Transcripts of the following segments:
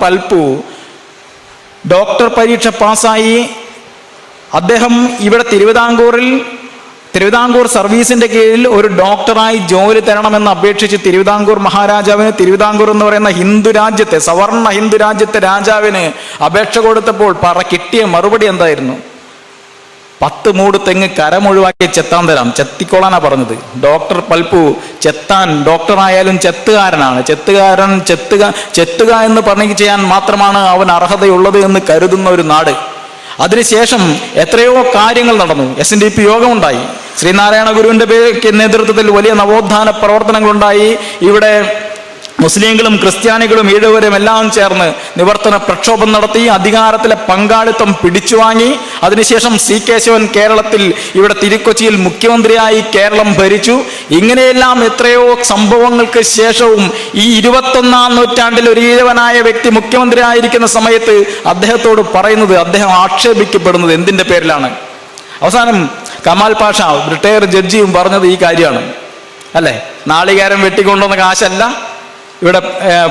Palpu doctor പരീക്ഷ പാസ്സായി. അദ്ദേഹം ഇവിടെ തിരുവിതാംകൂർ സർവീസിന്റെ കീഴിൽ ഒരു ഡോക്ടറായി ജോലി തരണമെന്ന് അപേക്ഷിച്ച് തിരുവിതാംകൂർ മഹാരാജാവിന്, തിരുവിതാംകൂർ എന്ന് പറയുന്ന ഹിന്ദു രാജ്യത്തെ, സവർണ ഹിന്ദു രാജ്യത്തെ രാജാവിന് അപേക്ഷ കൊടുത്തപ്പോൾ കിട്ടിയ മറുപടി എന്തായിരുന്നു? 10 മൂട് തെങ്ങ് കരമൊഴിവാക്കി ചെത്താൻ തരാം, ചെത്തിക്കോളാനാ പറഞ്ഞത്. ഡോക്ടർ പൽപ്പു ഡോക്ടറായാലും ചെത്തുകാരനാണ്. ചെത്തുക എന്ന് പറഞ്ഞ് ചെയ്യാൻ മാത്രമാണ് അവൻ അർഹതയുള്ളത് എന്ന് കരുതുന്ന ഒരു നാട്. അതിനുശേഷം എത്രയോ കാര്യങ്ങൾ നടന്നു. SNDP യോഗമുണ്ടായി. ശ്രീനാരായണ ഗുരുവിന്റെ നേതൃത്വത്തിൽ വലിയ നവോത്ഥാന പ്രവർത്തനങ്ങളുണ്ടായി. ഇവിടെ മുസ്ലിങ്ങളും ക്രിസ്ത്യാനികളും ഈഴവരും എല്ലാം ചേർന്ന് നിവർത്തന പ്രക്ഷോഭം നടത്തി. അധികാരത്തിലെ പങ്കാളിത്തം പിടിച്ചുവാങ്ങി. അതിനുശേഷം C. കേശവൻ കേരളത്തിൽ ഇവിടെ തിരുക്കൊച്ചിയിൽ മുഖ്യമന്ത്രിയായി കേരളം ഭരിച്ചു. ഇങ്ങനെയെല്ലാം എത്രയോ സംഭവങ്ങൾക്ക് ശേഷവും ഈ 21-ാം നൂറ്റാണ്ടിൽ ഒരു ഈഴവനായ വ്യക്തി മുഖ്യമന്ത്രി ആയിരിക്കുന്ന സമയത്ത് അദ്ദേഹത്തോട് പറയുന്നത്, അദ്ദേഹം ആക്ഷേപിക്കപ്പെടുന്നത് എന്തിന്റെ പേരിലാണ്? അവസാനം കമാൽ പാഷ റിട്ടയർ ജഡ്ജിയും പറഞ്ഞത് ഈ കാര്യമാണ്, അല്ലെ? നാളികേരം വെട്ടിക്കൊണ്ടുവന്ന കാശല്ല ഇവിടെ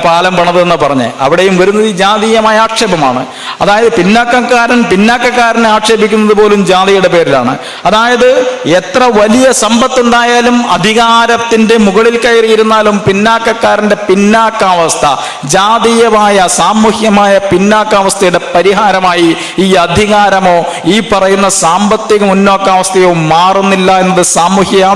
പാലം പണതെന്ന് പറഞ്ഞ് അവിടെയും വരുന്നത് ഈ ജാതീയമായ ആക്ഷേപമാണ്. അതായത് പിന്നാക്കക്കാരനെ ആക്ഷേപിക്കുന്നത് പോലും ജാതിയുടെ പേരിലാണ്. അതായത് എത്ര വലിയ സമ്പത്തുണ്ടായാലും അധികാരത്തിന്റെ മുകളിൽ കയറിയിരുന്നാലും പിന്നാക്കക്കാരന്റെ പിന്നാക്കാവസ്ഥ, ജാതീയമായ സാമൂഹ്യമായ പിന്നാക്കാവസ്ഥയുടെ പരിഹാരമായി ഈ അധികാരമോ ഈ പറയുന്ന സാമ്പത്തിക മുന്നോക്കാവസ്ഥയോ മാറുന്നില്ല എന്നത് സാമൂഹ്യ